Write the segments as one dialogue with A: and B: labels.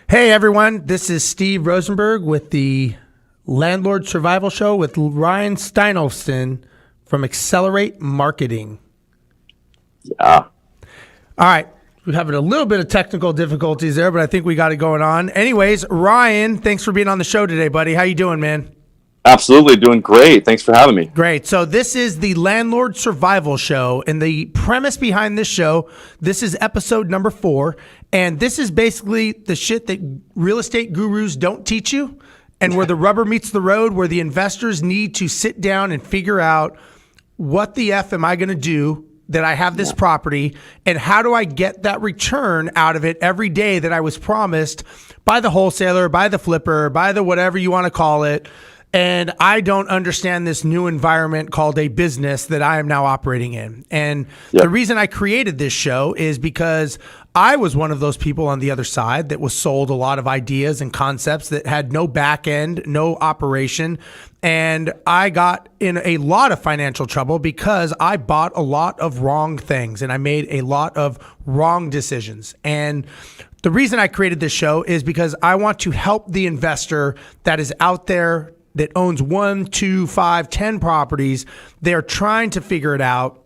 A: Hey everyone, this is Steve Rozenberg with the Landlord Survival Show with Ryan Steinolfson from Accelerate Marketing.
B: Yeah.
A: All right, we're having a little bit of technical difficulties there, but I think we got it going on. Anyways, Ryan, thanks for being on the show today, buddy. How you doing, man?
B: Absolutely, doing great. Thanks for having me.
A: Great. So this is the Landlord Survival Show, and the premise behind this show, this is episode number 4, and this is basically the shit that real estate gurus don't teach you, and where the rubber meets the road, where the investors need to sit down and figure out what the F am I going to do that I have this property, and how do I get that return out of it every day that I was promised by the wholesaler, by the flipper, by the whatever you want to call it. And I don't understand this new environment called a business that I am now operating in. And the reason I created this show is because I was one of those people on the other side that was sold a lot of ideas and concepts that had no back end, no operation. And I got in a lot of financial trouble because I bought a lot of wrong things and I made a lot of wrong decisions. And the reason I created this show is because I want to help the investor that is out there that owns 1, 2, 5, 10 properties. They're trying to figure it out.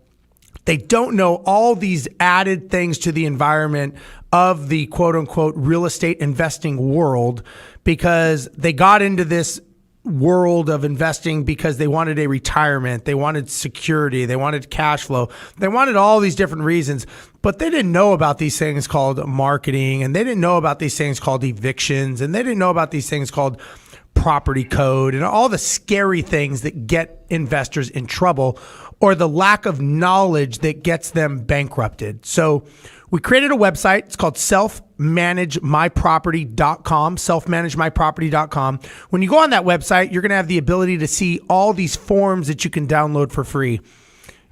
A: They don't know all these added things to the environment of the quote unquote real estate investing world, because they got into this world of investing because they wanted a retirement, they wanted security, they wanted cash flow, they wanted all these different reasons, but they didn't know about these things called marketing, and they didn't know about these things called evictions, and they didn't know about these things called property code and all the scary things that get investors in trouble, or the lack of knowledge that gets them bankrupted. So we created a website. It's called selfmanagemyproperty.com, selfmanagemyproperty.com. When you go on that website, you're going to have the ability to see all these forms that you can download for free.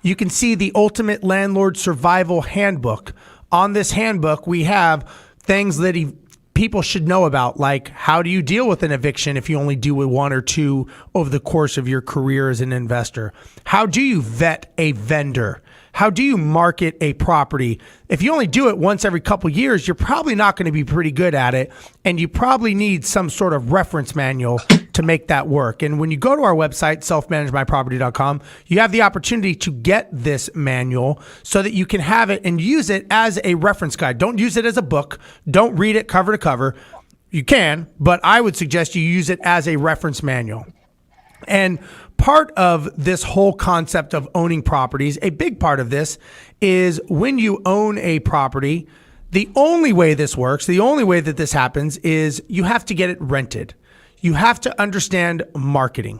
A: You can see the Ultimate Landlord Survival Handbook. On this handbook, we have things that people should know about, like how do you deal with an eviction if you only do with 1 or 2 over the course of your career as an investor? How do you vet a vendor? How do you market a property? If you only do it once every couple years, you're probably not going to be pretty good at it, and you probably need some sort of reference manual to make that work. And when you go to our website, selfmanagemyproperty.com, you have the opportunity to get this manual so that you can have it and use it as a reference guide. Don't use it as a book. Don't read it cover to cover. You can, but I would suggest you use it as a reference manual. And part of this whole concept of owning properties, a big part of this is when you own a property, the only way this works, the only way that this happens is you have to get it rented. You have to understand marketing.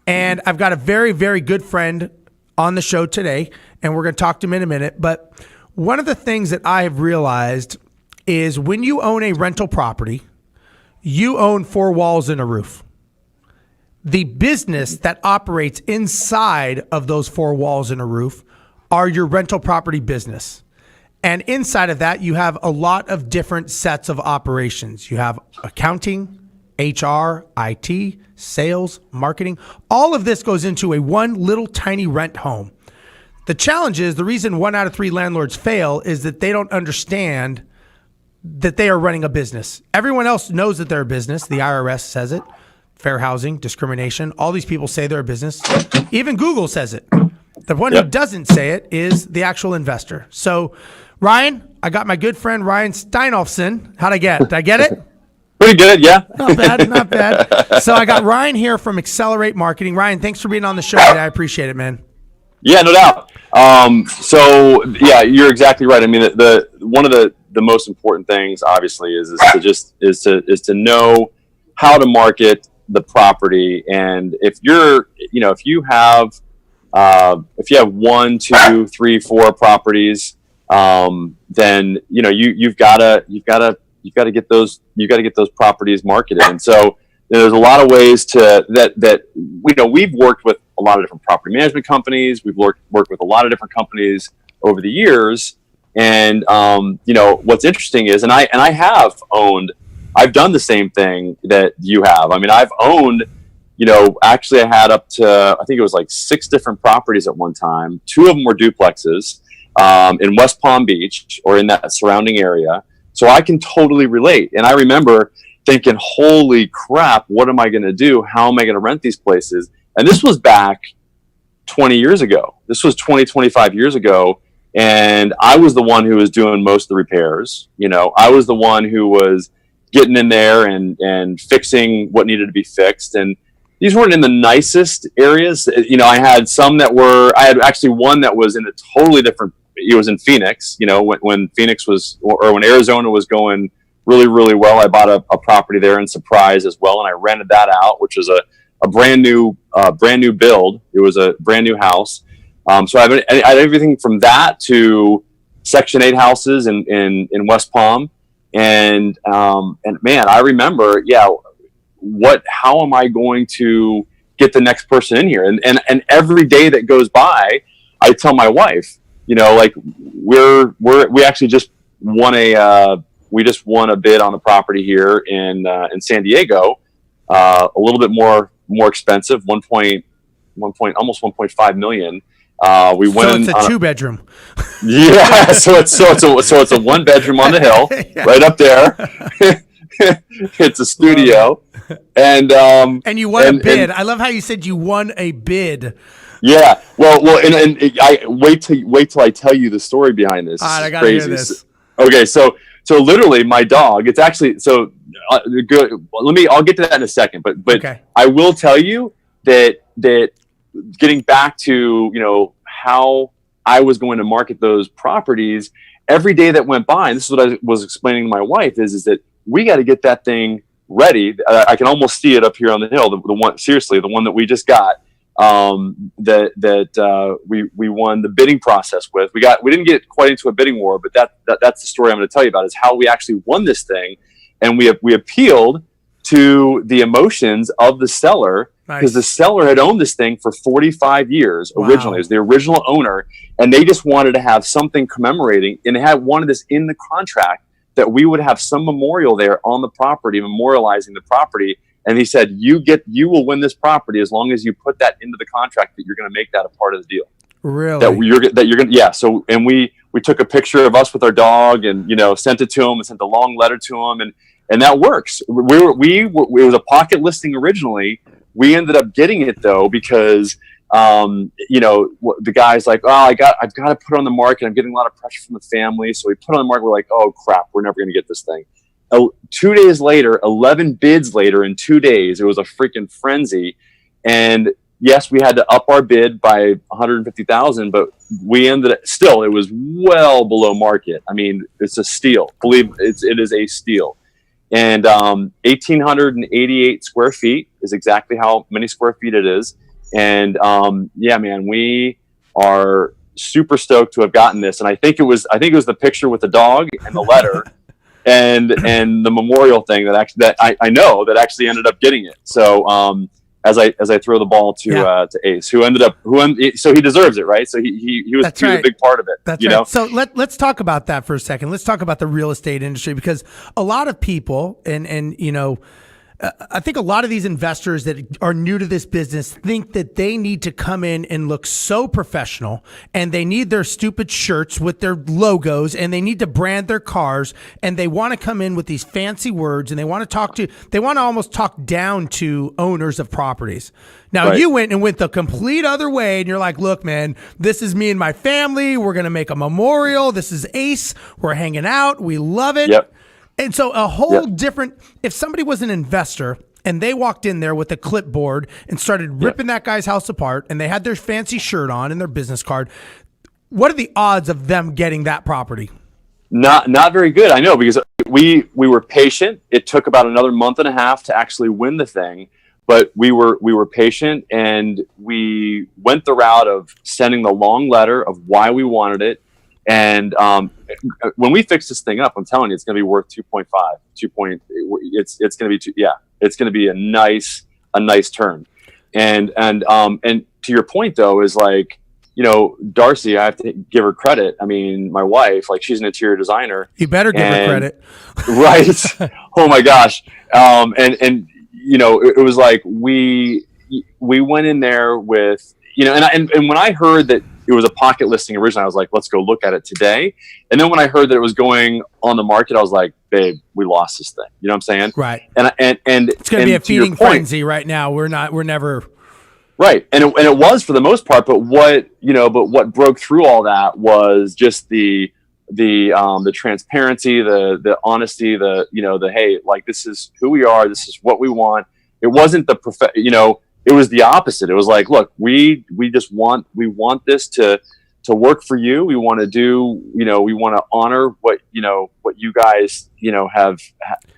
A: And I've got a very, very good friend on the show today, and we're going to talk to him in a minute. But one of the things that I have realized is when you own a rental property, you own 4 walls and a roof. The business that operates inside of those 4 walls and a roof are your rental property business. And inside of that, you have a lot of different sets of operations. You have accounting, HR, IT, sales, marketing. All of this goes into one little tiny rent home. The challenge is, the reason 1 out of 3 landlords fail is that they don't understand that they are running a business. Everyone else knows that they're a business. The IRS says it. Fair housing, discrimination. All these people say they're a business. Even Google says it. The one who doesn't say it is the actual investor. So, Ryan, I got my good friend Ryan Steinolfson. How'd I get? Did I get it?
B: Pretty good, yeah.
A: Not bad, not bad. So I got Ryan here from Accelerate Marketing. Ryan, thanks for being on the show today. I appreciate it, man.
B: Yeah, no doubt. So yeah, you're exactly right. I mean, the one of the most important things, obviously, is to know how to market the property. And if you have 1, 2, 3, 4 properties, then you've got to get those properties marketed. And so there's a lot of ways that we've worked with a lot of different property management companies. We've worked with a lot of different companies over the years. And what's interesting is, and I've done the same thing that you have. I mean, I've owned, actually I had up to, I think it was like 6 different properties at one time. 2 of them were duplexes in West Palm Beach or in that surrounding area. So I can totally relate. And I remember thinking, holy crap, what am I going to do? How am I going to rent these places? And this was back 20 years ago. This was 25 years ago. And I was the one who was doing most of the repairs. I was the one who was getting in there and fixing what needed to be fixed. And these weren't in the nicest areas. I had I had actually one that was in a totally different, it was in Phoenix, when Phoenix was, or when Arizona was going really, really well. I bought a property there in Surprise as well. And I rented that out, which was a brand new build. It was a brand new house. So I had everything from that to Section 8 houses in West Palm. And man, I remember, how am I going to get the next person in here? And every day that goes by, I tell my wife, like we actually just won a bid on the property here in San Diego, a little bit more expensive, almost 1.5 million. We went.
A: So it's a 2-bedroom.
B: Yeah, so it's a 1 bedroom on the hill, yeah. Right up there. It's a studio, and
A: you won a bid. I love how you said you won a bid.
B: Yeah, well, and I wait till I tell you the story behind this.
A: I gotta hear this.
B: Okay, so literally, my dog. It's actually good. I'll get to that in a second, but okay. I will tell you that getting back to how I was going to market those properties, every day that went by, and this is what I was explaining to my wife, is that we got to get that thing ready. I can almost see it up here on the hill. The one, seriously, the one that we just got, we won the bidding process with. We didn't get quite into a bidding war, but that's the story I'm going to tell you about, is how we actually won this thing, and we appealed to the emotions of the seller. Because the seller had owned this thing for 45 years originally. Wow. It was the original owner, and they just wanted to have something commemorating, and they wanted this in the contract that we would have some memorial there on the property, memorializing the property. And he said, you will win this property as long as you put that into the contract, that you're going to make that a part of the deal.
A: Really?
B: That you're going to, yeah. So, and we took a picture of us with our dog, and sent it to him, and sent a long letter to him, and that works. It was a pocket listing originally. We ended up getting it though, because the guy's like, oh, I've got to put it on the market. I'm getting a lot of pressure from the family. So we put it on the market. We're like, oh crap, we're never going to get this thing. 2 days later, 11 bids later in 2 days, it was a freaking frenzy. And yes, we had to up our bid by 150,000, but we ended up still, it was well below market. I mean, it's a steal. Believe it is a steal. And 1,888 square feet is exactly how many square feet it is. And yeah, man, we are super stoked to have gotten this. And I think it was the picture with the dog and the letter and the memorial thing that I know that actually ended up getting it. So as I throw the ball to Ace, so he deserves it, right? So he was a big part of it.
A: That's right. So let's talk about that for a second. Let's talk about the real estate industry, because a lot of people and I think a lot of these investors that are new to this business think that they need to come in and look so professional, and they need their stupid shirts with their logos, and they need to brand their cars, and they want to come in with these fancy words, and they want to almost talk down to owners of properties. Now, right. You went the complete other way, and you're like, look, man, this is me and my family. We're going to make a memorial. This is Ace. We're hanging out. We love it.
B: Yep.
A: And so a whole different, if somebody was an investor and they walked in there with a clipboard and started ripping that guy's house apart, and they had their fancy shirt on and their business card, what are the odds of them getting that property?
B: Not very good. I know, because we were patient. It took about another month and a half to actually win the thing, but we were patient, and we went the route of sending the long letter of why we wanted it. And when we fix this thing up, I'm telling you, it's going to be worth 2.5. It's going to be it's going to be a nice turn. And to your point though, is like, Darcy, I have to give her credit. I mean, my wife, like, she's an interior designer.
A: You better give her credit.
B: Right. Oh my gosh. And it was like we went in there with, and when I heard that it was a pocket listing originally. I was like, let's go look at it today. And then when I heard that it was going on the market, I was like, babe, we lost this thing. You know what I'm saying?
A: Right.
B: And
A: it's going to be a feeding frenzy right now. We're never.
B: Right. And it was for the most part, but what broke through all that was just the transparency, the honesty, the, hey, like, this is who we are. This is what we want. It wasn't it was the opposite. It was like, look, we want this to work for you. We want to do, we want to honor what you guys, have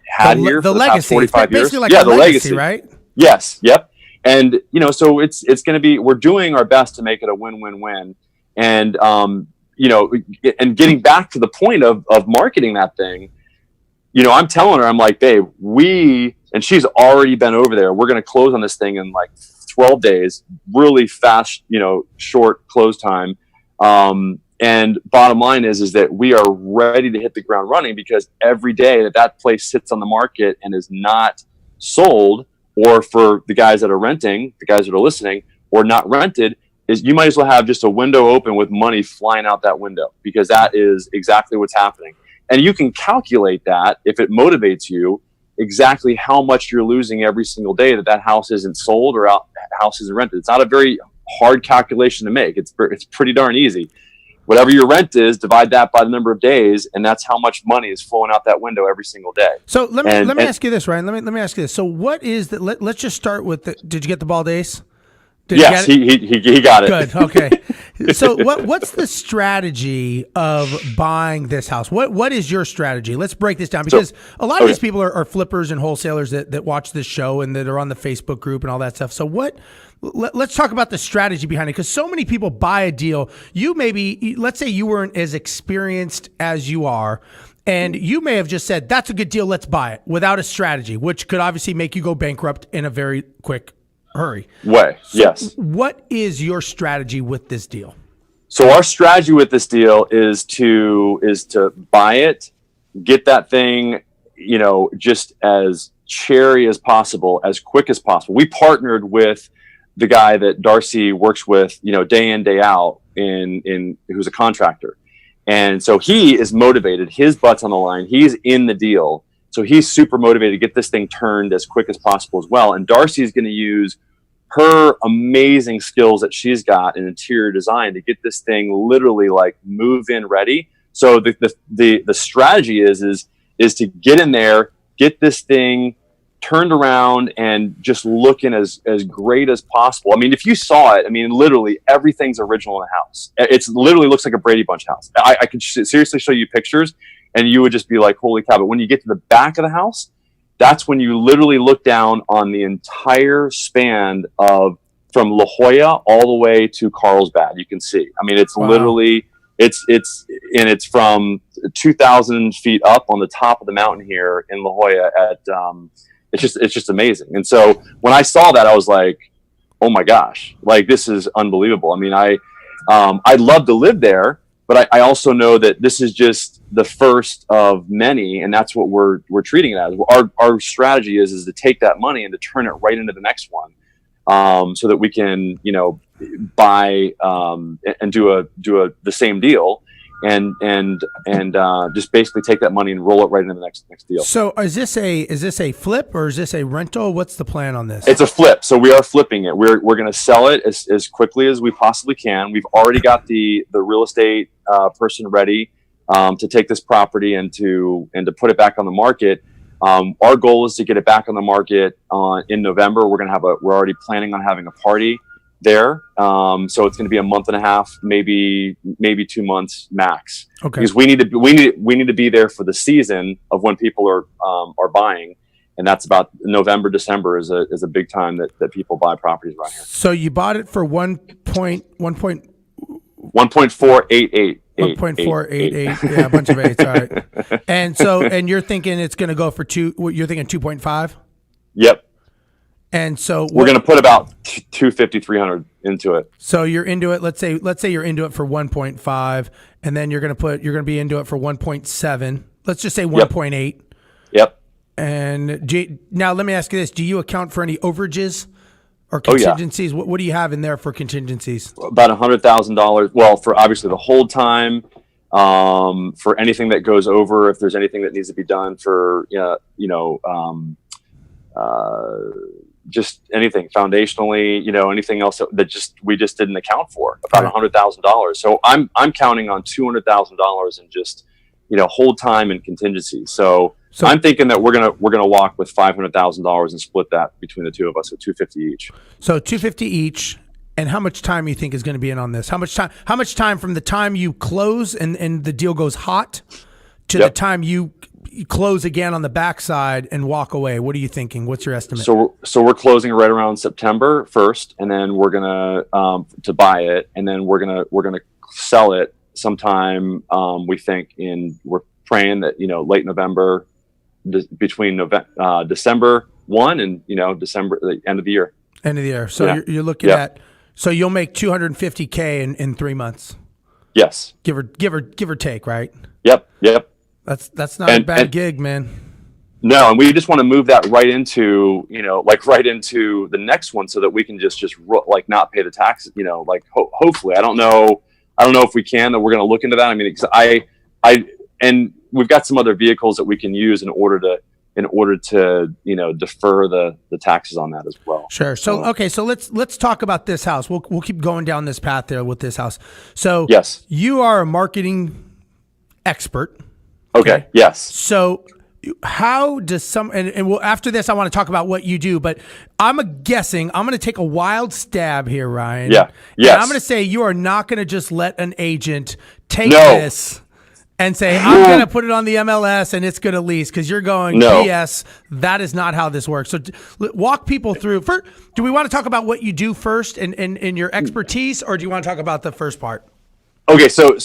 B: had here for the past 45 years.
A: Basically like the legacy, right?
B: Yes. Yep. And, so it's going to be, we're doing our best to make it a win-win-win. And, and getting back to the point of marketing that thing, I'm telling her, I'm like, babe, and she's already been over there. We're going to close on this thing in like 12 days, really fast, short close time. And bottom line is that we are ready to hit the ground running, because every day that place sits on the market and is not sold, or for the guys that are renting, the guys that are listening, or not rented, is you might as well have just a window open with money flying out that window, because that is exactly what's happening. And you can calculate that, if it motivates you, exactly how much you're losing every single day that house isn't sold or house isn't rented. It's not a very hard calculation to make. It's pretty darn easy. Whatever your rent is, divide that by the number of days, and that's how much money is flowing out that window every single day.
A: So let me ask you this, Ryan. Let me ask you this. So what is that? Let's just start with did you get the bald ace?
B: Yes, he got it.
A: Good. Okay. So what's the strategy of buying this house? What is your strategy? Let's break this down, because a lot of these people are flippers and wholesalers that watch this show and that are on the Facebook group and all that stuff. So let's talk about the strategy behind it, because so many people buy a deal. Let's say you weren't as experienced as you are, and you may have just said, that's a good deal, let's buy it, without a strategy, which could obviously make you go bankrupt in a very quick hurry.
B: Yes.
A: What is your strategy with this deal?
B: So our strategy with this deal is to buy it, get that thing, just as cherry as possible, as quick as possible. We partnered with the guy that Darcy works with, day in, day out, who's a contractor. And so he is motivated. His butt's on the line. He's in the deal. So he's super motivated to get this thing turned as quick as possible as well. And Darcy is going to use her amazing skills that she's got in interior design to get this thing literally like move-in ready. So the strategy is to get in there, get this thing turned around, and just looking as great as possible. I mean, if you saw it, literally everything's original in the house. It's literally looks like a Brady Bunch house. I could seriously show you pictures, and you would just be like, holy cow. But when you get to the back of the house, that's when you literally look down on the entire span from La Jolla all the way to Carlsbad. You can see. It's wow. Literally, it's from 2,000 feet up on the top of the mountain here in La Jolla it's just amazing. And so when I saw that, I was like, oh my gosh, like, this is unbelievable. I'd love to live there, but I also know that this is just the first of many, and that's what we're treating it as. Our strategy is to take that money and to turn it right into the next one, so that we can, buy and do the same deal, and just basically take that money and roll it right into the next deal.
A: So is this a flip, or is this a rental? What's the plan on this?
B: It's a flip. So we are flipping it. We're going to sell it as quickly as we possibly can. We've already got the real estate person ready to take this property and to put it back on the market. Our goal is to get it back on the market in November. We're already planning on having a party there. So it's going to be a month and a half, maybe 2 months max. Okay. Because we need to be there for the season of when people are buying. And that's about November, December is a big time that people buy properties around here.
A: So you bought it for
B: 1.488.
A: 1.488. Yeah, a bunch of eights. All right. And you're thinking it's going to go for you're thinking 2.5?
B: Yep.
A: And so
B: we're going to put about 250, 300 into it.
A: So you're into it. Let's say you're into it for 1.5, and then you're going to be into it for 1.7. Let's just say 1.8.
B: Yep.
A: And now let me ask you this: do you account for any overages or contingencies? What do you have in there for contingencies?
B: About $100,000. Well, for obviously the hold time, for anything that goes over, if there's anything that needs to be done for, just anything foundationally, anything else that we just didn't account for, about $100,000. So I'm counting on $200,000 in just, hold time and contingencies. So I'm thinking that we're gonna walk with $500,000 and split that between the two of us, so $250 each.
A: So $250 each. And how much time you think is going to be in on this? How much time from the time you close and the deal goes hot to the time you close again on the backside and walk away? What are you thinking? What's your estimate?
B: So we're closing right around September 1st, and then we're gonna to buy it, and then we're gonna sell it sometime. We think we're praying that late November, between December 1 and December, the end of the year.
A: End of the year. So you're looking at. So you'll make $250K in 3 months.
B: Yes.
A: Give or take, right?
B: Yep.
A: That's not a bad gig, man.
B: No, and we just want to move that right into the next one, so that we can just not pay the taxes. Hopefully, I don't know if we can. That we're going to look into that. I mean, and we've got some other vehicles that we can use in order to defer the taxes on that as well.
A: Sure. So okay, so let's talk about this house. We'll keep going down this path there with this house. So
B: yes,
A: you are a marketing expert.
B: Okay. Yes. So
A: how does after this I want to talk about what you do, but I'm going to take a wild stab here, Ryan.
B: Yeah. Yes.
A: And I'm going to say you are not going to just let an agent take this and say, I'm going to put it on the MLS and it's going to lease, because you're going, BS, that is not how this works. So walk people through. First, do we want to talk about what you do first and your expertise, or do you want to talk about the first part?
B: Okay, so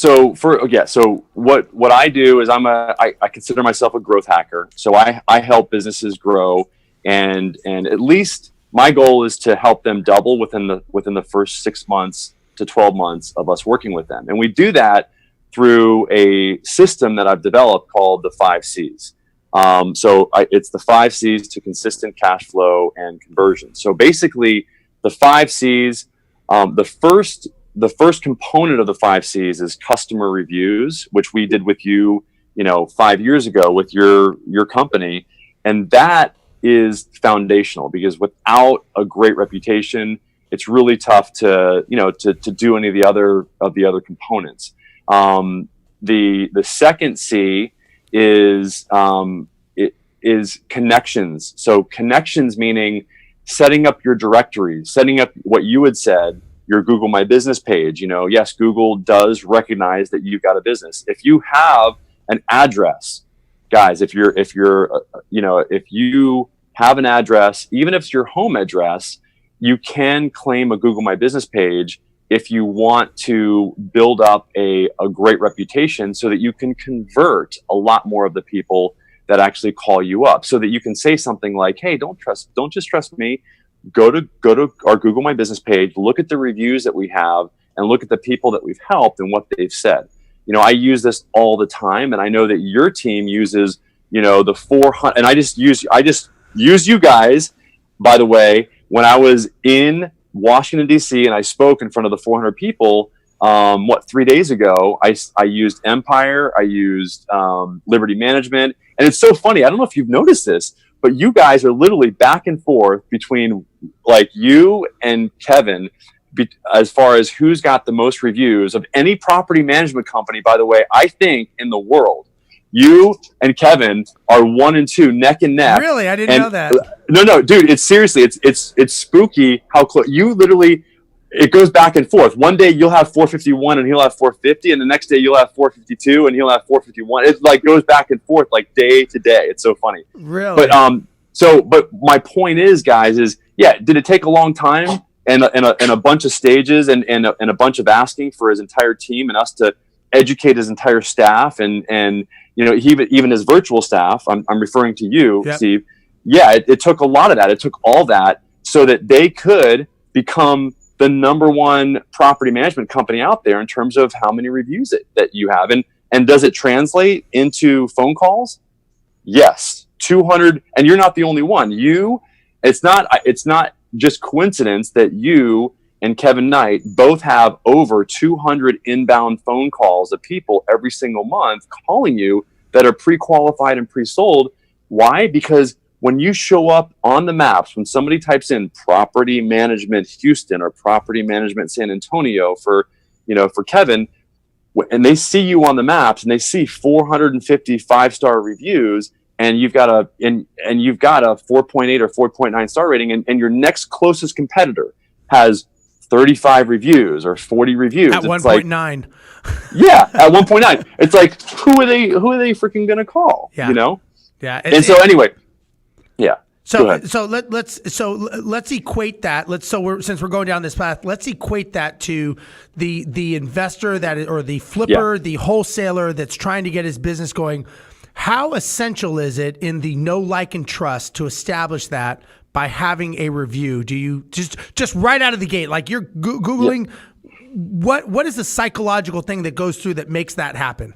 B: what I do is I consider myself a growth hacker. So I help businesses grow, and at least my goal is to help them double within the first 6 months to 12 months of us working with them. And we do that through a system that I've developed called the 5 C's. It's the 5 C's to consistent cash flow and conversion. So basically, the 5 C's, the first component of the 5 C's is customer reviews, which we did with you, 5 years ago with your company. And that is foundational, because without a great reputation, it's really tough to do any of the other components. The second C is connections. So connections meaning setting up your directories, setting up what you had said, your Google My Business page. Yes, Google does recognize that you've got a business. If you have an address, guys, if you have an address, even if it's your home address, you can claim a Google My Business page if you want to build up a great reputation, so that you can convert a lot more of the people that actually call you up, so that you can say something like, hey, don't just trust me. Go to our Google My Business page, look at the reviews that we have, and look at the people that we've helped and what they've said. I use this all the time, and I know that your team uses, the 400, and I just use you guys, by the way, when I was in Washington, D.C., and I spoke in front of the 400 people, 3 days ago, I used Empire, I used Liberty Management. And it's so funny. I don't know if you've noticed this, but you guys are literally back and forth between you and Kevin as far as who's got the most reviews of any property management company, by the way, I think, in the world. You and Kevin are 1 and 2, neck and neck.
A: Really? I didn't know that.
B: No, dude, it's seriously, it's spooky how close you literally, it goes back and forth. One day you'll have 451 and he'll have 450, and the next day you'll have 452 and he'll have 451. It goes back and forth day to day. It's so funny.
A: Really?
B: But my point is, guys, did it take a long time and a bunch of stages and a bunch of asking for his entire team and us to educate his entire staff and even his virtual staff? I'm referring to you, yep. Steve. Yeah, it took a lot of that. It took all that so that they could become the number one property management company out there in terms of how many reviews that you have. And does it translate into phone calls? Yes. 200, and you're not the only one. It's not just coincidence that you and Kevin Knight both have over 200 inbound phone calls of people every single month calling you that are pre-qualified and pre-sold. Why? Because when you show up on the maps, when somebody types in property management Houston or property management San Antonio for Kevin, and they see you on the maps and they see 450 5-star reviews, and you've got a 4.8 or 4.9 star rating, and your next closest competitor has 35 reviews or 40 reviews
A: at 1.9.
B: Yeah, at 1.9. It's like, who are they freaking gonna call?
A: Yeah.
B: You know?
A: Yeah.
B: So anyway, yeah.
A: So let's equate that. Since we're going down this path, let's equate that to the investor or the flipper, the wholesaler that's trying to get his business going. How essential is it in the know, like, and trust to establish that by having a review? Do you just right out of the gate, like you're Googling, what is the psychological thing that goes through that makes that happen?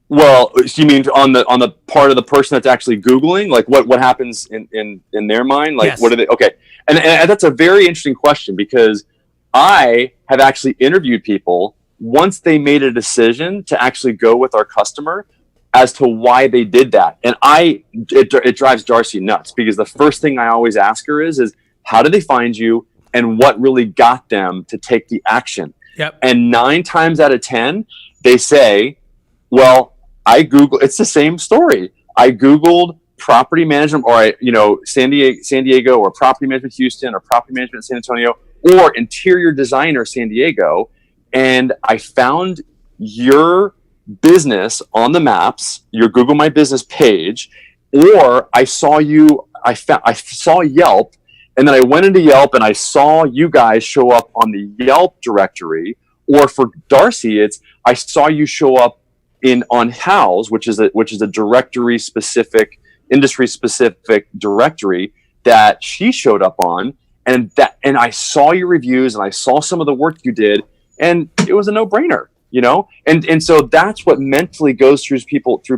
B: Well, you mean on the part of the person that's actually Googling, like what happens in their mind? Like, yes. What are they? Okay. And that's a very interesting question, because I have actually interviewed people once they made a decision to actually go with our customer as to why they did that. And it drives Darcy nuts, because the first thing I always ask her is how did they find you and what really got them to take the action?
A: Yep.
B: And 9 times out of 10, they say, well, it's the same story. I Googled property management, or San Diego, or property management Houston, or property management San Antonio, or interior designer San Diego, and I found your business on the maps, your Google My Business page, or I saw Yelp, and then I went into Yelp and I saw you guys show up on the Yelp directory. Or for Darcy, it's I saw you show up on Houzz, which is a directory specific, industry specific directory that she showed up on, and I saw your reviews and I saw some of the work you did, and it was a no-brainer, and so that's what mentally goes through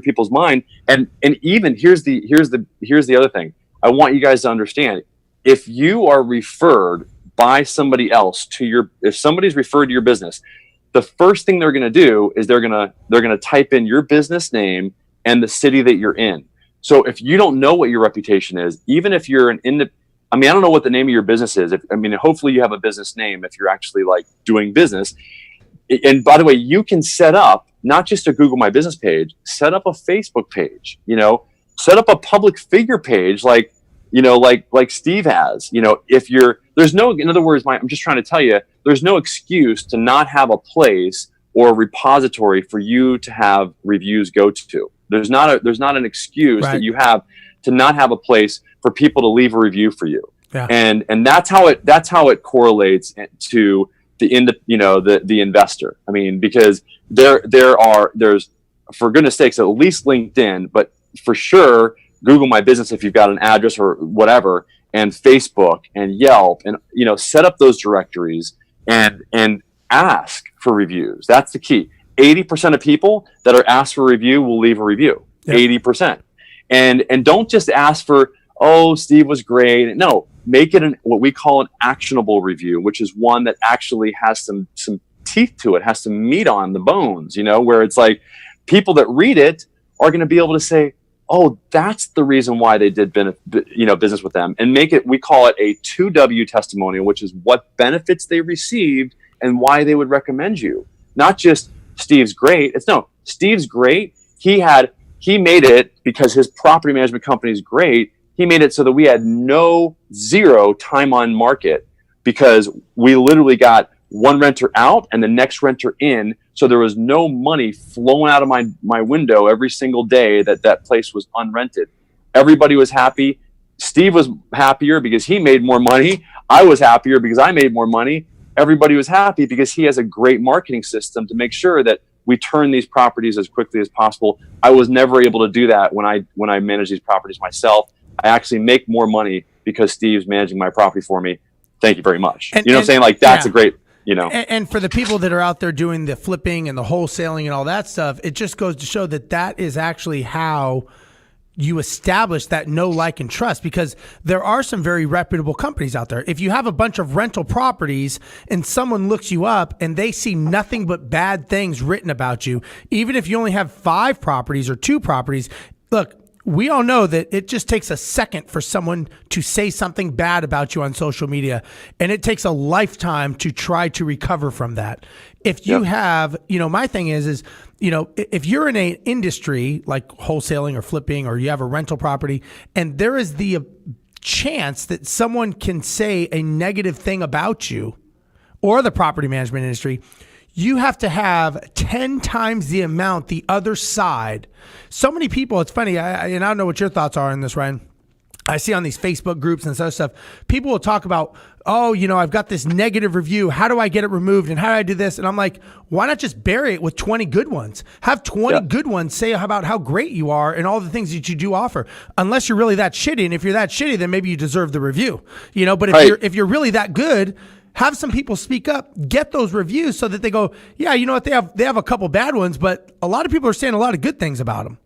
B: people's mind. And even here's the other thing I want you guys to understand. If you are referred by somebody else if somebody's referred to your business, the first thing they're going to do is they're going to type in your business name and the city that you're in. So if you don't know what your reputation is, even if you're I don't know what the name of your business is. Hopefully you have a business name if you're actually like doing business. And by the way, you can set up not just a Google My Business page, set up a Facebook page, set up a public figure page like Steve has, in other words, I'm just trying to tell you, there's no excuse to not have a place or a repository for you to have reviews go to. There's not an excuse that you have to not have a place for people to leave a review for you.
A: Yeah.
B: And that's how it correlates to the investor. Because there's, for goodness sakes, at least LinkedIn, but for sure Google My Business if you've got an address or whatever, and Facebook and Yelp, and set up those directories and ask for reviews. That's the key. 80% of people that are asked for a review will leave a review. Yep. 80%. And don't just ask for, oh, Steve was great. No, make it what we call an actionable review, which is one that actually has some teeth to it, has some meat on the bones, where it's like people that read it are going to be able to say, oh, that's the reason why they did business with them, and make it, we call it a 2W testimonial, which is what benefits they received and why they would recommend you. Not just Steve's great. It's no, Steve's great. He made it because his property management company is great. He made it so that we had zero time on market, because we literally got one renter out and the next renter in. So there was no money flowing out of my window every single day that place was unrented. Everybody was happy. Steve was happier because he made more money. I was happier because I made more money. Everybody was happy because he has a great marketing system to make sure that we turn these properties as quickly as possible. I was never able to do that when I manage these properties myself. I actually make more money because Steve's managing my property for me. Thank you very much. What I'm saying? Like, that's a great,
A: And for the people that are out there doing the flipping and the wholesaling and all that stuff, it just goes to show that is actually how you establish that know, like, and trust, because there are some very reputable companies out there. If you have a bunch of rental properties and someone looks you up and they see nothing but bad things written about you, even if you only have 5 properties or 2 properties, look, we all know that it just takes a second for someone to say something bad about you on social media, and it takes a lifetime to try to recover from that. If you have, my thing is, if you're in an industry like wholesaling or flipping, or you have a rental property, and there is the chance that someone can say a negative thing about you or the property management industry, you have to have 10 times the amount the other side. So many people, it's funny, and I don't know what your thoughts are on this, Ryan. I see on these Facebook groups and such stuff, people will talk about, I've got this negative review. How do I get it removed? And how do I do this? And I'm like, why not just bury it with 20 good ones? Have 20 good ones say about how great you are and all the things that you do offer. Unless you're really that shitty. And if you're that shitty, then maybe you deserve the review. But if you're really that good, have some people speak up, get those reviews so that they go, yeah, you know what, they have a couple bad ones, but a lot of people are saying a lot of good things about them.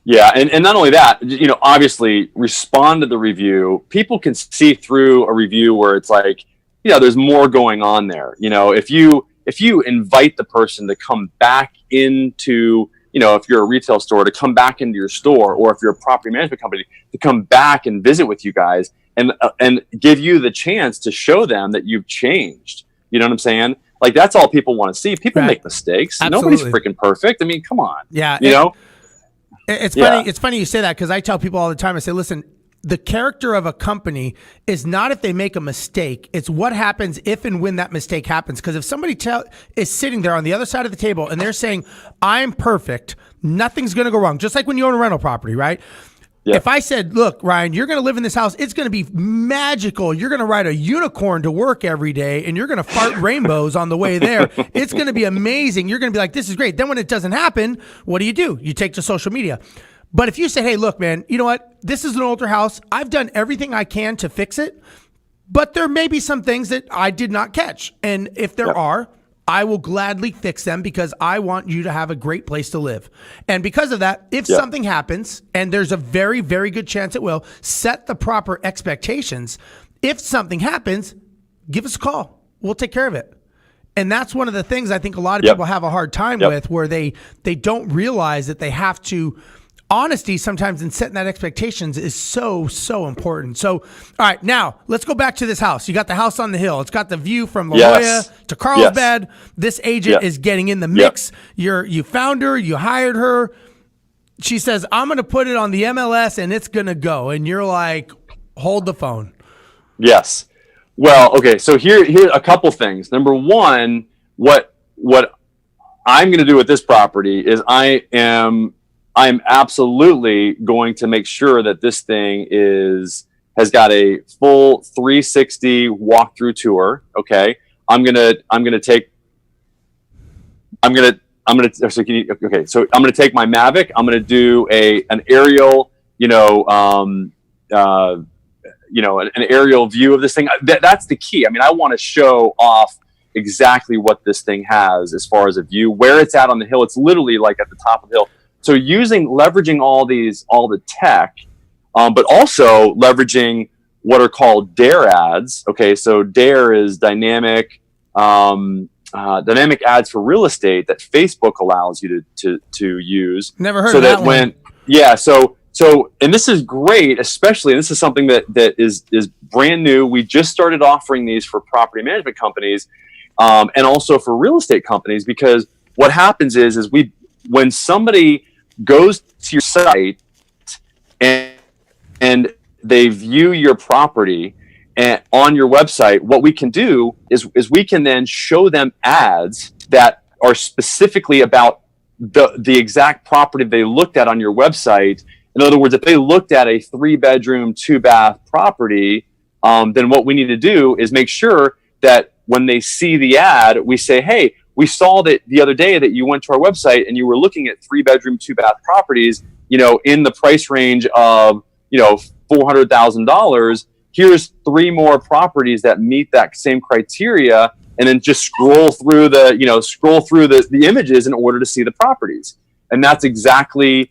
B: Yeah, and not only that, obviously respond to the review. People can see through a review where it's like, there's more going on there. If you invite the person to come back into, if you're a retail store, to come back into your store, or if you're a property management company, to come back and visit with you guys and give you the chance to show them that you've changed. You know what I'm saying? Like, that's all people want to see. People make mistakes.
A: Absolutely.
B: Nobody's freaking perfect. I mean, come on.
A: Yeah. It's funny. It's funny you say that, because I tell people all the time, I say, listen, the character of a company is not if they make a mistake. It's what happens if and when that mistake happens. Because if somebody is sitting there on the other side of the table and they're saying, I'm perfect, nothing's going to go wrong. Just like when you own a rental property, right? Yeah. If I said, look, Ryan, you're going to live in this house, it's going to be magical. You're going to ride a unicorn to work every day, and you're going to fart rainbows on the way there. It's going to be amazing. You're going to be like, this is great. Then when it doesn't happen, what do? You take to social media. But if you say, hey, look, man, you know what? This is an older house. I've done everything I can to fix it, but there may be some things that I did not catch. And if there are, I will gladly fix them, because I want you to have a great place to live. And because of that, if something happens, and there's a very, very good chance it will, set the proper expectations. If something happens, give us a call. We'll take care of it. And that's one of the things I think a lot of people have a hard time with, where they don't realize that they have to. Honesty sometimes in setting that expectations is so, so important. So, all right, now let's go back to this house. You got the house on the hill. It's got the view from La Jolla to Carlsbad. This agent is getting in the mix. You found her, you hired her. She says, I'm going to put it on the MLS and it's going to go. And you're like, hold the phone. Yes.
B: Well, okay. So here a couple things. Number one, what I'm going to do with this property is I'm absolutely going to make sure that this thing has got a full 360 walkthrough tour. Okay. So I'm going to take my Mavic. I'm going to do an aerial, an aerial view of this thing. That's the key. I mean, I want to show off exactly what this thing has as far as a view, where it's at on the hill. It's literally like at the top of the hill. So leveraging all the tech, but also leveraging what are called DARE ads. Okay, so DARE is dynamic ads for real estate that Facebook allows you to use.
A: Never heard of that one.
B: So and this is great, especially, and this is something that is brand new. We just started offering these for property management companies, and also for real estate companies, because what happens is when somebody goes to your site and they view your property and on your website, what we can do is we can then show them ads that are specifically about the exact property they looked at on your website. In other words, if they looked at a 3-bedroom, 2-bath property, then what we need to do is make sure that when they see the ad, we say, hey, we saw that the other day that you went to our website and you were looking at 3-bedroom, 2-bath properties, in the price range of, $400,000. Here's 3 more properties that meet that same criteria, and then just scroll through the images in order to see the properties. And that's exactly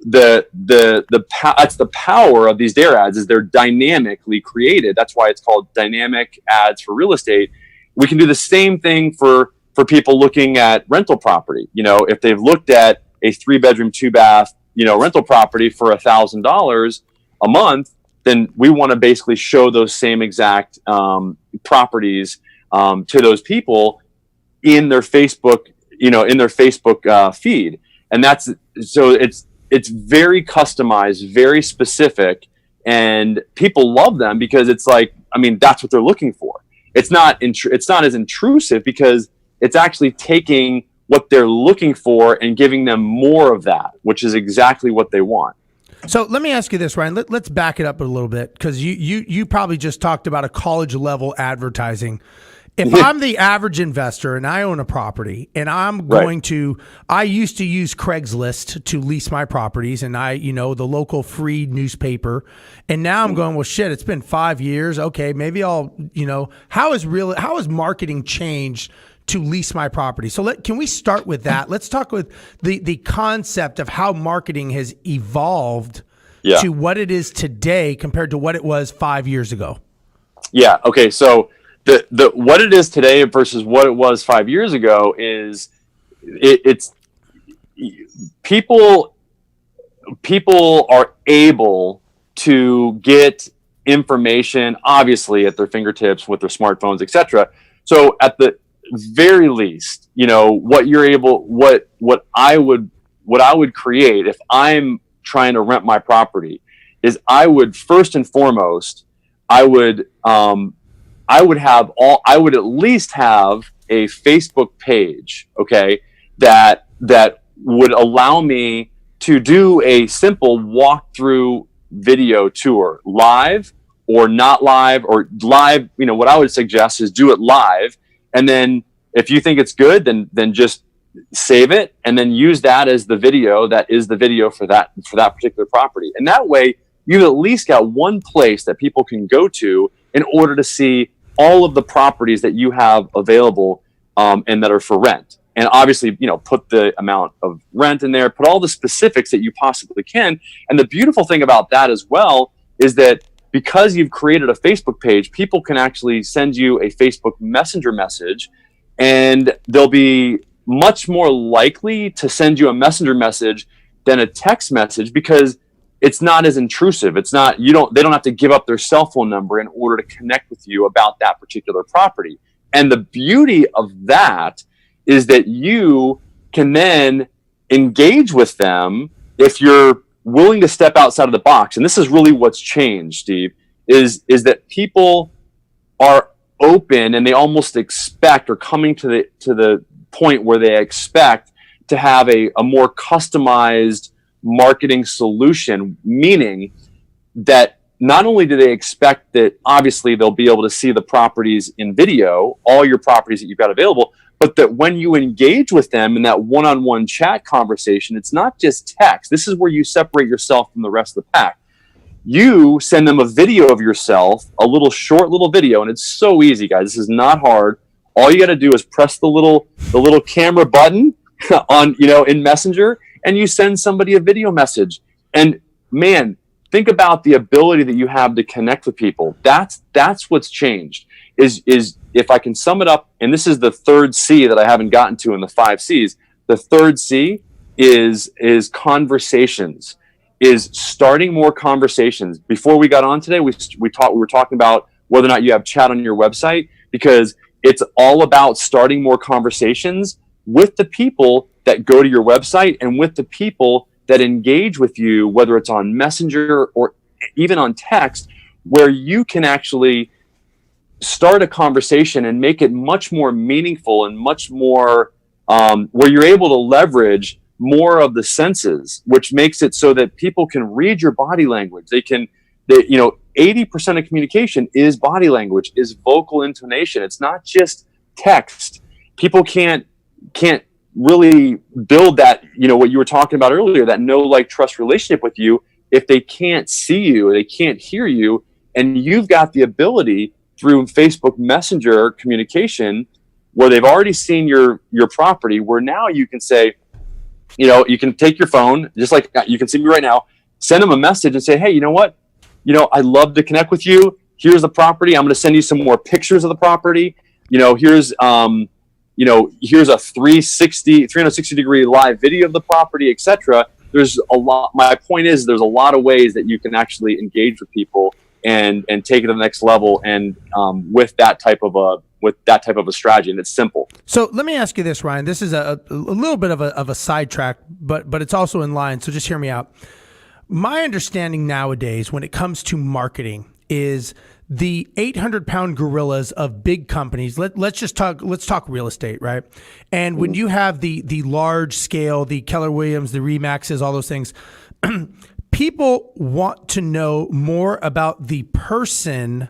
B: that's the power of these dare ads, is they're dynamically created. That's why it's called dynamic ads for real estate. We can do the same thing for people looking at rental property. If they've looked at a 3-bedroom, 2-bath, rental property for $1,000 a month, then we want to basically show those same exact properties to those people in their Facebook, feed. And it's very customized, very specific, and people love them because it's like, that's what they're looking for. It's not as intrusive because it's actually taking what they're looking for and giving them more of that, which is exactly what they want.
A: So let me ask you this, Ryan. Let's back it up a little bit, because you probably just talked about a college level advertising. If I'm the average investor and I own a property and I'm going to, I used to use Craigslist to lease my properties, and the local free newspaper. And now I'm going, well, shit, it's been 5 years. Okay, maybe I'll, how has marketing changed to lease my property? So can we start with that? Let's talk with the concept of how marketing has evolved to what it is today compared to what it was 5 years ago.
B: Yeah. Okay. So the what it is today versus what it was 5 years ago is it's people are able to get information, obviously, at their fingertips with their smartphones, etc. So at the very least, what I would create if I'm trying to rent my property is, I would first and foremost, I would at least have a Facebook page, okay, that would allow me to do a simple walkthrough video tour, live or not live, or live. What I would suggest is do it live, and then if you think it's good, then just save it and then use that as the video. That is the video for that particular property, and that way you've at least got one place that people can go to in order to see all of the properties that you have available and that are for rent. And obviously, put the amount of rent in there, put all the specifics that you possibly can. And the beautiful thing about that as well is that because you've created a Facebook page, people can actually send you a Facebook Messenger message, and they'll be much more likely to send you a messenger message than a text message, because it's not as intrusive. It's not, they don't have to give up their cell phone number in order to connect with you about that particular property. And the beauty of that is that you can then engage with them if you're willing to step outside of the box. And this is really what's changed, Steve, is that people are open and they almost expect, or coming to the point where they expect to have a more customized marketing solution, meaning that not only do they expect that obviously they'll be able to see the properties in video, all your properties that you've got available, but that when you engage with them in that one-on-one chat conversation, it's not just text. This is where you separate yourself from the rest of the pack. You send them a video of yourself, a short little video, and it's so easy, guys. This is not hard. All you got to do is press the little camera button on, in Messenger, and you send somebody a video message. And man, think about the ability that you have to connect with people. That's what's changed. Is if I can sum it up, and this is the third C that I haven't gotten to in the 5 C's. The third C is conversations. Is starting more conversations. Before we got on today, we were talking about whether or not you have chat on your website, because it's all about starting more conversations with the people that go to your website and with the people that engage with you, whether it's on Messenger or even on text, where you can actually start a conversation and make it much more meaningful and much more where you're able to leverage more of the senses, which makes it so that people can read your body language. 80% of communication is body language, is vocal intonation. It's not just text. People can't really build that, what you were talking about earlier, that know, like, trust relationship with you if they can't see you, they can't hear you. And you've got the ability through Facebook Messenger communication, where they've already seen your property, where now you can say, you can take your phone, just like you can see me right now, send them a message and say, hey, you know what? I'd love to connect with you. Here's the property. I'm going to send you some more pictures of the property. Here's a 360 degree live video of the property, etc. There's a lot. My point is, there's a lot of ways that you can actually engage with people and take it to the next level, and with that type of a strategy, and it's simple.
A: So let me ask you this, Ryan. This is a little bit of a sidetrack, but it's also in line. So just hear me out. My understanding nowadays, when it comes to marketing, is the 800-pound gorillas of big companies. Let's talk real estate, right? And when you have the large scale, the Keller Williams, the Remaxes, all those things, people want to know more about the person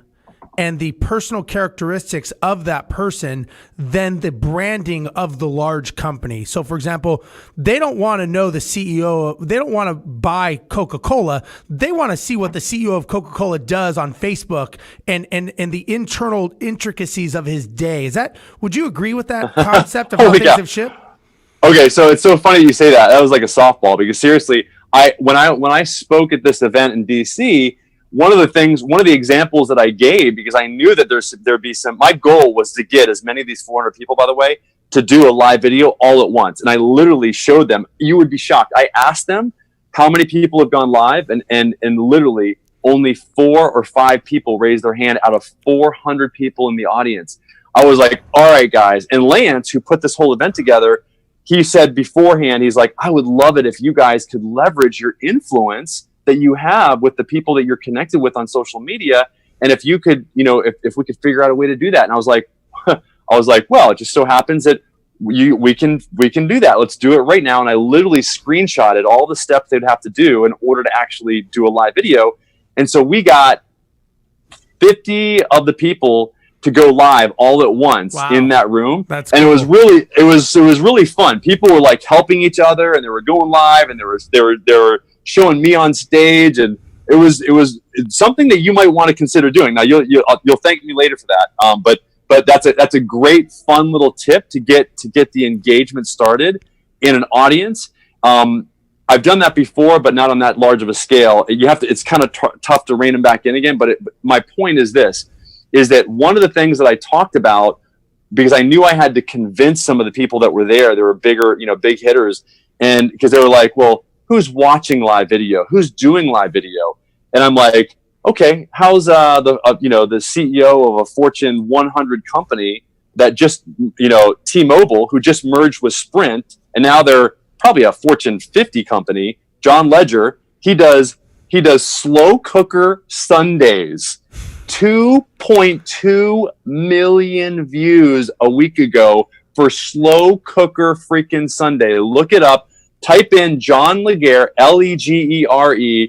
A: and the personal characteristics of that person than the branding of the large company. So for example, they don't want to know the CEO, they don't want to buy Coca-Cola. They want to see what the CEO of Coca-Cola does on Facebook and the internal intricacies of his day. Would you agree with that concept of how things have shifted?
B: Okay, so it's so funny you say that. That was like a softball, because seriously, when I spoke at this event in DC, one of the examples that I gave, because I knew that there'd be my goal was to get as many of these 400 people, by the way, to do a live video all at once. And I literally showed them. You would be shocked. I asked them how many people have gone live, and literally only 4 or 5 people raised their hand out of 400 people in the audience. I was like, all right, guys. And Lance, who put this whole event together, he said beforehand, he's like, I would love it if you guys could leverage your influence that you have with the people that you're connected with on social media. And if you could, if we could figure out a way to do that. And I was like, well, it just so happens that we can do that. Let's do it right now. And I literally screenshotted all the steps they'd have to do in order to actually do a live video. And so we got 50 of the people to go live all at once in that room. That's cool. And it was really fun. People were like helping each other, and they were going live, and they were showing me on stage, and it was something that you might want to consider doing. Now you'll thank me later for that. But that's a great fun little tip to get the engagement started in an audience. I've done that before, but not on that large of a scale. It's kind of tough to rein them back in again. But my point is this: is that one of the things that I talked about, because I knew I had to convince some of the people that were there, they were bigger, big hitters, and because they were like, well, who's watching live video? Who's doing live video? And I'm like, okay, how's the CEO of a Fortune 100 company that just, T-Mobile, who just merged with Sprint, and now they're probably a Fortune 50 company, John Ledger, he does slow cooker Sundays. 2.2 million views a week ago for slow cooker freaking Sunday. Look it up. Type in John Legere, Legere.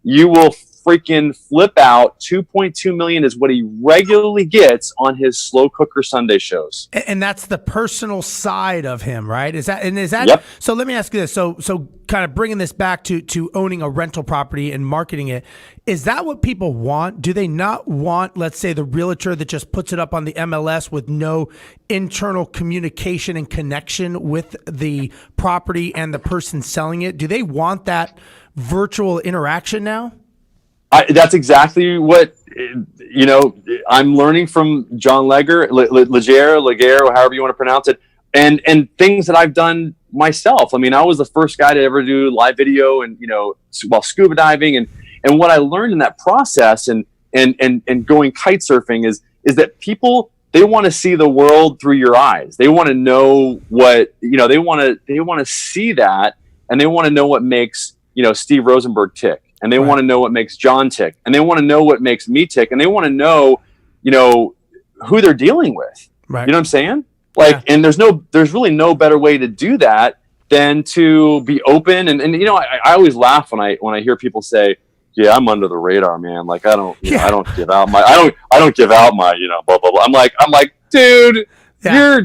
B: You will freaking flip out. 2.2 million is what he regularly gets on his slow cooker Sunday shows.
A: And that's the personal side of him, right? Is that
B: Yep.
A: So let me ask you this. So kind of bringing this back to owning a rental property and marketing it. Is that what people want? Do they not want, let's say, the realtor that just puts it up on the MLS with no internal communication and connection with the property and the person selling it? Do they want that virtual interaction now?
B: That's exactly what, I'm learning from John Legere, however you want to pronounce it, and things that I've done myself. I mean, I was the first guy to ever do live video and, while scuba diving, and what I learned in that process and going kite surfing is that people, they want to see the world through your eyes. They want to know what, they want to see that, and they want to know what makes, Steve Rozenberg tick. And they want to know what makes John tick, and they want to know what makes me tick, and they want to know, who they're dealing with. Right. You know what I'm saying? And there's really no better way to do that than to be open. And I always laugh when I hear people say, yeah, I'm under the radar, man. Like I don't give out my, blah, blah, blah. I'm like, dude,
A: yeah.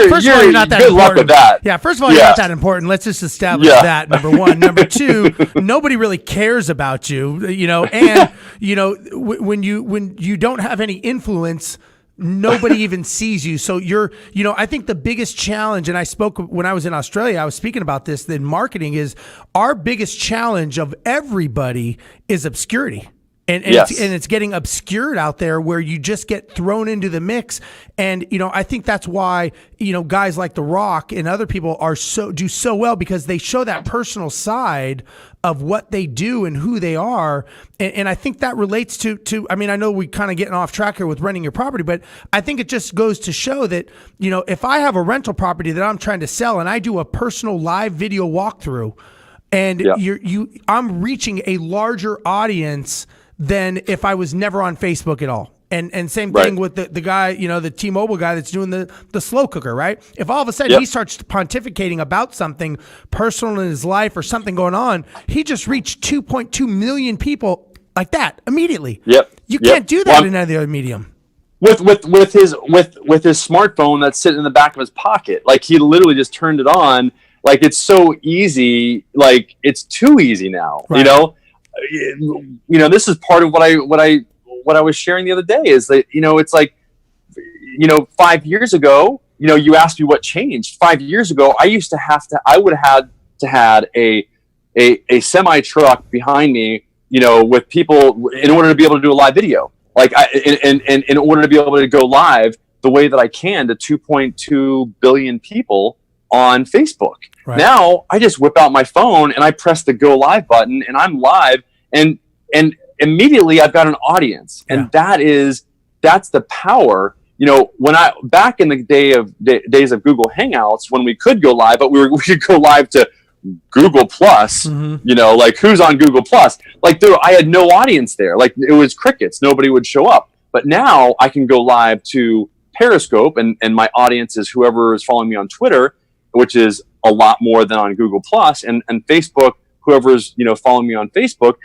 A: First of all, you're not that
B: good
A: important.
B: Luck with that.
A: Yeah, first of all, you're not that important. Let's just establish that, number one. Number two, nobody really cares about you, and when you don't have any influence, nobody even sees you. So I think the biggest challenge, and I spoke when I was in Australia, I was speaking about this, in marketing is our biggest challenge of everybody is obscurity. And it's getting obscured out there where you just get thrown into the mix. And, I think that's why, guys like The Rock and other people do so well, because they show that personal side of what they do and who they are. And I think that relates to, I know we kind of getting off track here with renting your property, but I think it just goes to show that, if I have a rental property that I'm trying to sell and I do a personal live video walkthrough, and I'm reaching a larger audience than if I was never on Facebook at all. And same thing with the guy, the T-Mobile guy that's doing the slow cooker, right? If all of a sudden he starts pontificating about something personal in his life or something going on, he just reached 2.2 million people like that immediately. You can't do that in any other medium.
B: With his smartphone that's sitting in the back of his pocket, like he literally just turned it on. Like it's so easy, like it's too easy now. Right. This is part of what I was sharing the other day is that, it's like, 5 years ago, you asked me what changed. 5 years ago, I would have had a semi truck behind me, with people in order to be able to do a live video. Like in order to be able to go live the way that I can to 2.2 billion people on Facebook. Right. Now I just whip out my phone and I press the go live button and I'm live and immediately I've got an audience. And that's the power. When back in the days of Google Hangouts, when we could go live, but we could go live to Google Plus, like who's on Google Plus? Like I had no audience there. Like it was crickets. Nobody would show up. But now I can go live to Periscope and my audience is whoever is following me on Twitter, which is a lot more than on Google Plus, and Facebook, whoever's following me on Facebook,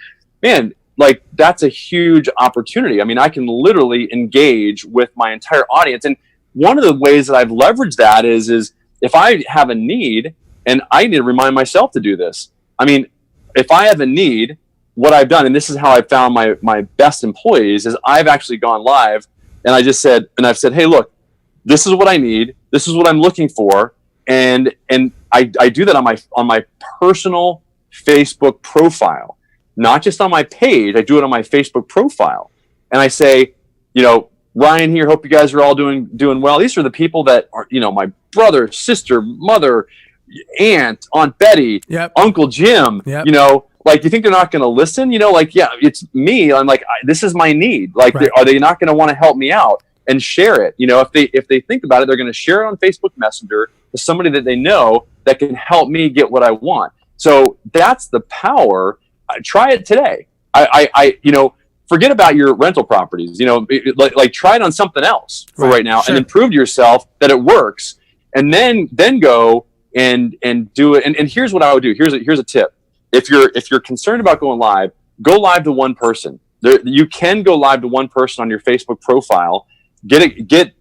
B: man, like that's a huge opportunity. I mean, I can literally engage with my entire audience, and one of the ways that I've leveraged that is if I have a need, and I need to remind myself to do this. I mean, if I have a need, what I've done, and this is how I found my best employees, is I've actually gone live, and I've said, hey, look, this is what I need, this is what I'm looking for. And I do that on my personal Facebook profile, not just on my page. I do it on my Facebook profile, and I say, Ryan here. Hope you guys are all doing well. These are the people that are, my brother, sister, mother, Aunt Betty, Uncle Jim. Like, you think they're not going to listen? It's me. I'm like, this is my need. Like, are they not going to want to help me out and share it? If they think about it, they're going to share it on Facebook Messenger to somebody that they know that can help me get what I want. So that's the power. Try it today. Forget about your rental properties. Like try it on something else for right now, and then prove to yourself that it works, and then go and do it. And here's what I would do. Here's a tip. If you're concerned about going live, go live to one person. You can go live to one person on your Facebook profile. Get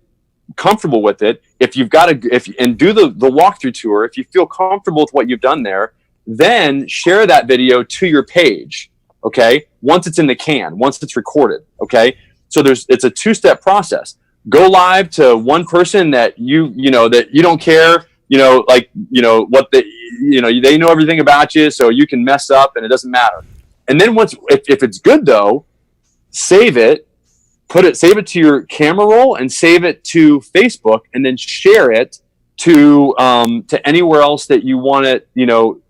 B: comfortable with it. If you've got and do the walkthrough tour, if you feel comfortable with what you've done there, then share that video to your page. Okay. Once it's in the can, once it's recorded. Okay. So it's a two-step process. Go live to one person that that you don't care, what they know everything about you, so you can mess up and it doesn't matter. And then if it's good though, save it, save it to your camera roll and save it to Facebook, and then share it to anywhere else that you want it,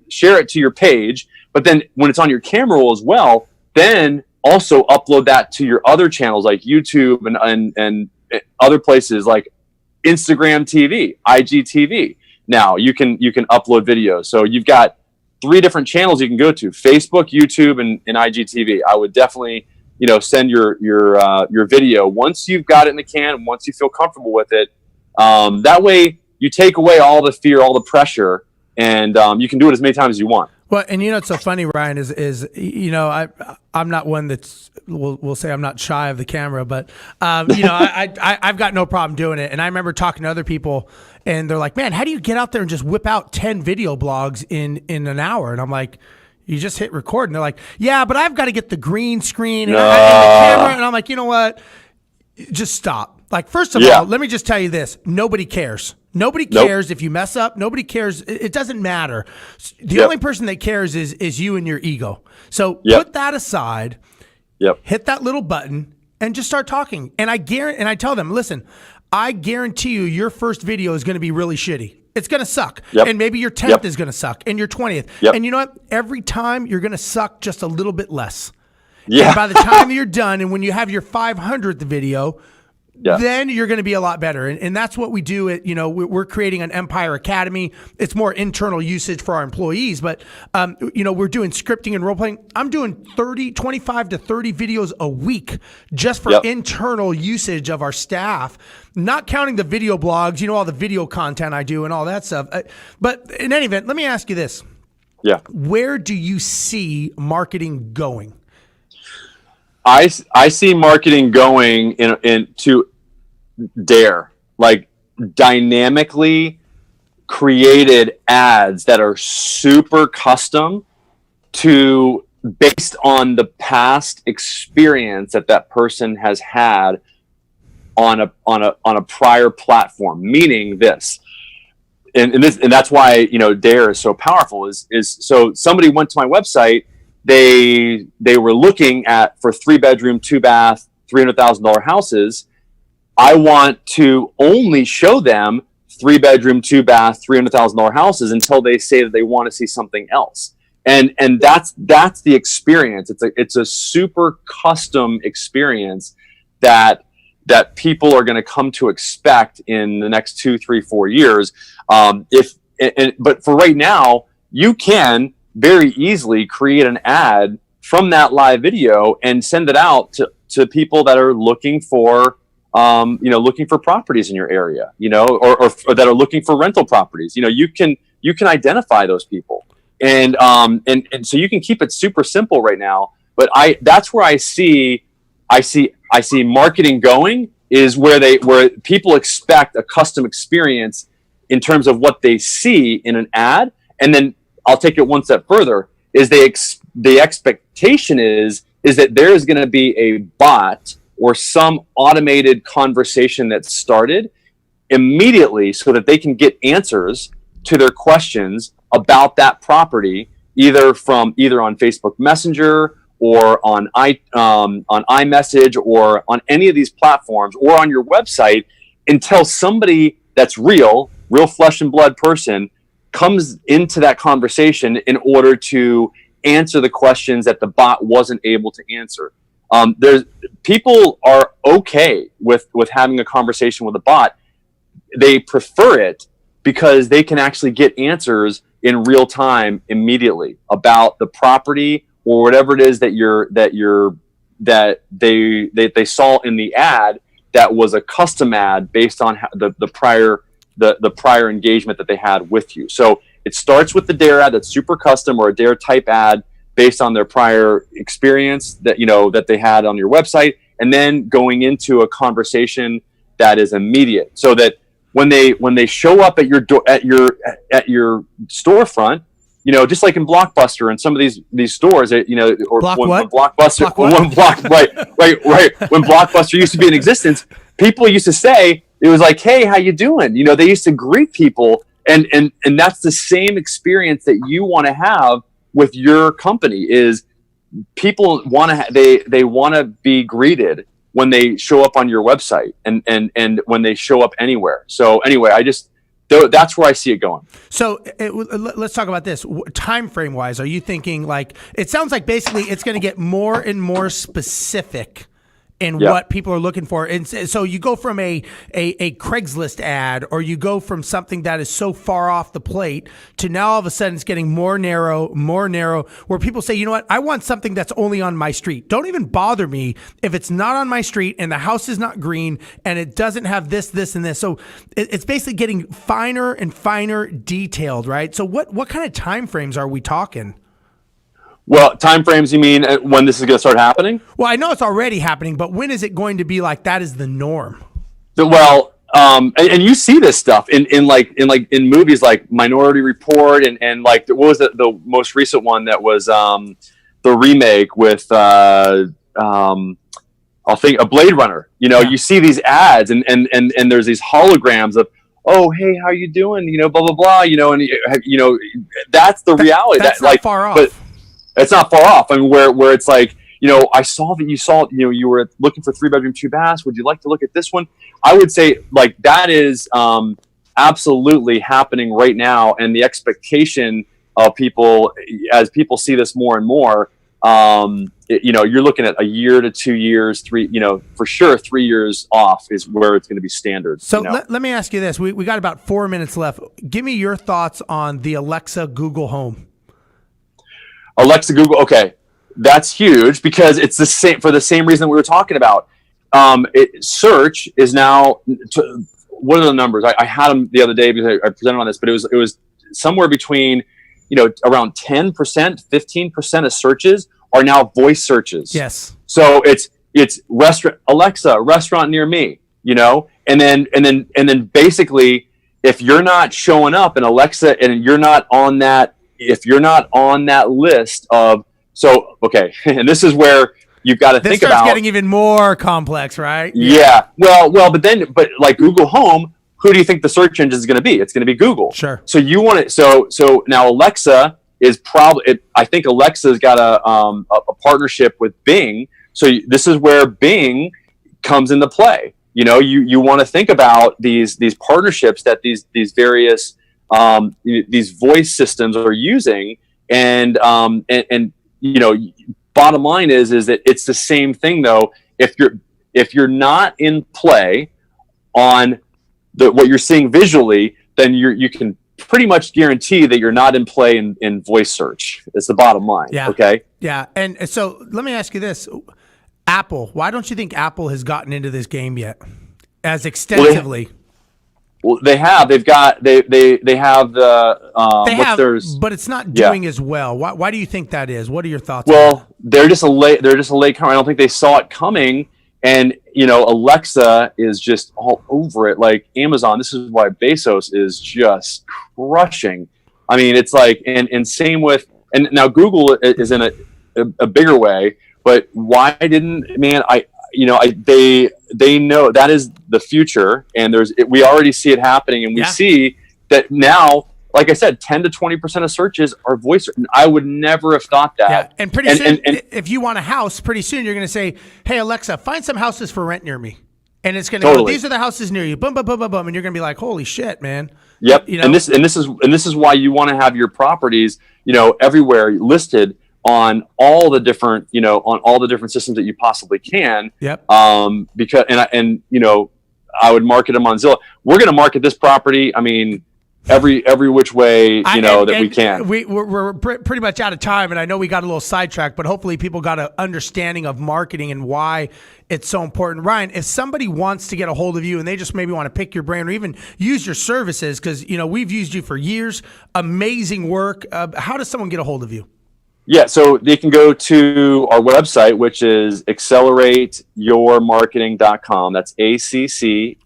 B: share it to your page. But then when it's on your camera roll as well, then also upload that to your other channels like YouTube and other places like Instagram TV, IGTV. Now you can upload videos. So you've got 3 different channels you can go to: Facebook, YouTube, and IGTV. I would definitely send your video once you've got it in the can, once you feel comfortable with it. That way you take away all the fear, all the pressure, and you can do it as many times as you want.
A: Well, and it's so funny, Ryan, is I'm not one that's we'll say I'm not shy of the camera, but I've got no problem doing it. And I remember talking to other people, and they're like, "Man, how do you get out there and just whip out 10 video blogs in an hour?" And I'm like, "You just hit record." And they're like, "Yeah, but I've got to get the green screen and the camera." And I'm like, "You know what? just stop. Like, first of
B: Yeah.
A: all, let me just tell you this. Nobody cares. Nobody cares if you mess up. Nobody cares. It doesn't matter. The only person that cares is you and your ego. So put that aside, hit that little button, and just start talking. And I tell them, listen, I guarantee you your first video is going to be really shitty. It's going to suck. And maybe your 10th is going to suck, and your 20th. And you know what? Every time you're going to suck just a little bit less. And by the time you're done, and when you have your 500th video, then you're going to be a lot better. And that's what we do. We're creating an Empire Academy. It's more internal usage for our employees, but we're doing scripting and role playing. I'm doing 25 to 30 videos a week just for internal usage of our staff, not counting the video blogs, all the video content I do and all that stuff. But in any event, let me ask you this. Where do you see marketing going?
B: I see marketing going into Dare, like dynamically created ads that are super custom based on the past experience that person has had on a prior platform. Meaning this, and that's why Dare is so powerful. Is so somebody went to my website. They were looking for 3-bedroom, 2-bath, $300,000 houses. I want to only show them 3-bedroom, 2-bath, $300,000 houses until they say that they want to see something else. And that's the experience. It's a super custom experience that people are going to come to expect in the next 2, 3, 4 years. But for right now, you can very easily create an ad from that live video and send it out to people that are looking for properties in your area, or that are looking for rental properties. You can identify those people, and so you can keep it super simple right now. But that's where I see marketing going, is where people expect a custom experience in terms of what they see in an ad, and then I'll take it one step further. Is the expectation is that there is going to be a bot or some automated conversation that started immediately, so that they can get answers to their questions about that property, either on Facebook Messenger or on iMessage or on any of these platforms or on your website, until somebody that's real flesh and blood person comes into that conversation in order to answer the questions that the bot wasn't able to answer. People are okay with having a conversation with a bot. They prefer it because they can actually get answers in real time immediately about the property or whatever it is that they saw in the ad that was a custom ad based on the prior engagement that they had with you. So it starts with the Dare ad that's super custom, or a Dare type ad based on their prior experience that they had on your website, and then going into a conversation that is immediate, so that when they show up at your storefront, just like in Blockbuster and some of these stores, when Blockbuster, when Blockbuster used to be in existence, people used to say, it was like, hey, how you doing? They used to greet people, and that's the same experience that you want to have with your company. Is people want to they want to be greeted when they show up on your website and when they show up anywhere. So anyway, that's where I see it going.
A: So let's talk about this. Time frame wise, are you thinking, like, it sounds like basically it's going to get more and more specific in what people are looking for. And so you go from a Craigslist ad, or you go from something that is so far off the plate, to now all of a sudden it's getting more narrow, where people say, you know what, I want something that's only on my street. Don't even bother me if it's not on my street and the house is not green and it doesn't have this, and this. So it's basically getting finer and finer detailed, right? So what kind of time frames are we talking?
B: Well, time frames, you mean when this is going to start happening?
A: Well, I know it's already happening, but when is it going to be like that is the norm?
B: Well, and you see this stuff in movies like Minority Report and like, what was the most recent one that was the remake with I'll think a Blade Runner. You see these ads and there's these holograms of, oh, hey, how you doing? Blah, blah, blah, and that's the reality.
A: That's not far off.
B: But it's not far off. I mean, where it's like, I saw that you were looking for 3-bedroom, 2 baths. Would you like to look at this one? I would say like that is absolutely happening right now. And the expectation of people, as people see this more and more, you're looking at a year to 2 years, 3, for sure 3 years off is where it's going to be standard.
A: So let me ask you this. We got about 4 minutes left. Give me your thoughts on the Alexa Google Home.
B: Alexa Google. Okay. That's huge because it's the same for the same reason we were talking about. Search is now, what are the numbers? I had them the other day because I presented on this, but it was somewhere between, around 10%, 15% of searches are now voice searches.
A: Yes.
B: So it's restaurant, Alexa, restaurant near me, and then basically if you're not showing up in Alexa and you're not on that, if you're not on that list of, so, okay, and this is where you've got to think about. This starts
A: getting even more complex, right?
B: Yeah. Well, but like Google Home, who do you think the search engine is going to be? It's going to be Google.
A: Sure.
B: So you want it. So now Alexa is probably. I think Alexa's got a partnership with Bing. So this is where Bing comes into play. You want to think about these partnerships that these various these voice systems are using, and bottom line is that it's the same thing though. If you're not in play on what you're seeing visually, then you can pretty much guarantee that you're not in play in voice search. It's the bottom line.
A: Yeah.
B: Okay.
A: Yeah. And so let me ask you this. Apple, why don't you think Apple has gotten into this game yet as extensively?
B: Well, they have. They have the.
A: They have, but it's not doing as well. Why do you think that is? What are your thoughts?
B: Well, they're just a late comer. I don't think they saw it coming, and Alexa is just all over it. Like Amazon, this is why Bezos is just crushing. I mean, it's like, and same with, and now Google is in a bigger way. But why didn't they know that is the future, and we already see it happening, and we see that now. Like I said, 10 to 20% of searches are voice. I would never have thought that.
A: Yeah, and pretty soon, if you want a house, pretty soon you're going to say, "Hey Alexa, find some houses for rent near me," and it's going to go, "These are the houses near you." Boom, boom, boom, boom, boom, and you're going to be like, "Holy shit, man!"
B: Yep. And this is why you want to have your properties, everywhere listed on all the different, on all the different systems that you possibly can.
A: Yep.
B: Because I would market them on Zillow. We're going to market this property. I mean, every which way that we can.
A: We're pretty much out of time, and I know we got a little sidetracked, but hopefully people got an understanding of marketing and why it's so important. Ryan, if somebody wants to get a hold of you and they just maybe want to pick your brain or even use your services, because we've used you for years, amazing work. How does someone get a hold of you?
B: Yeah, so they can go to our website, which is accelerateyourmarketing.com. That's ACCELERATE,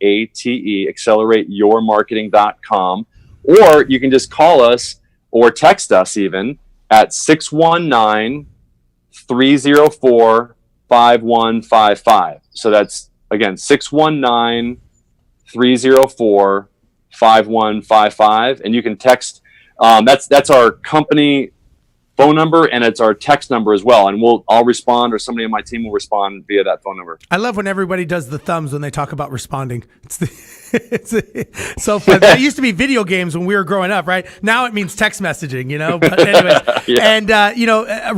B: accelerateyourmarketing.com. Or you can just call us or text us even at 619-304-5155. So that's, again, 619-304-5155. And you can text. That's our company phone number, and it's our text number as well. And I'll respond, or somebody on my team will respond via that phone number.
A: I love when everybody does the thumbs when they talk about responding. It's so fun. That used to be video games when we were growing up, right? Now it means text messaging, But anyways, and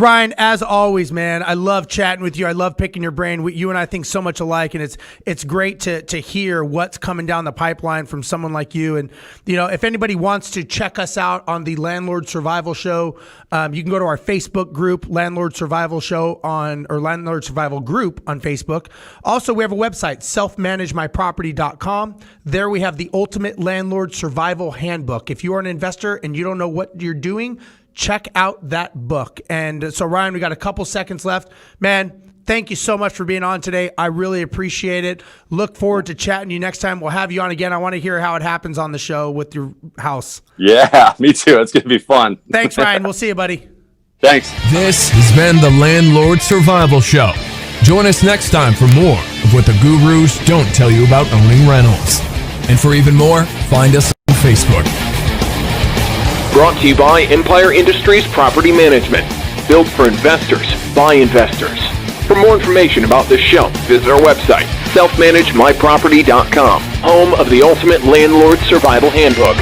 A: Ryan, as always, man, I love chatting with you. I love picking your brain. You and I think so much alike, and it's great to hear what's coming down the pipeline from someone like you. And if anybody wants to check us out on the Landlord Survival Show, you can go to our Facebook group, Landlord Survival Show or Landlord Survival Group on Facebook. Also, we have a website, self-managemyproperty.com. There we have the Ultimate Landlord Survival Handbook. If you are an investor and you don't know what you're doing, check out that book. And so, Ryan, we got a couple seconds left. Man, thank you so much for being on today. I really appreciate it. Look forward to chatting to you next time. We'll have you on again. I want to hear how it happens on the show with your house.
B: Yeah, me too. It's going to be fun.
A: Thanks, Ryan. We'll see you, buddy.
B: Thanks.
C: This has been the Landlord Survival Show. Join us next time for more of what the gurus don't tell you about owning rentals. And for even more, find us on Facebook.
D: Brought to you by Empire Industries Property Management. Built for investors, by investors. For more information about this show, visit our website, selfmanagemyproperty.com, home of the ultimate landlord survival handbook.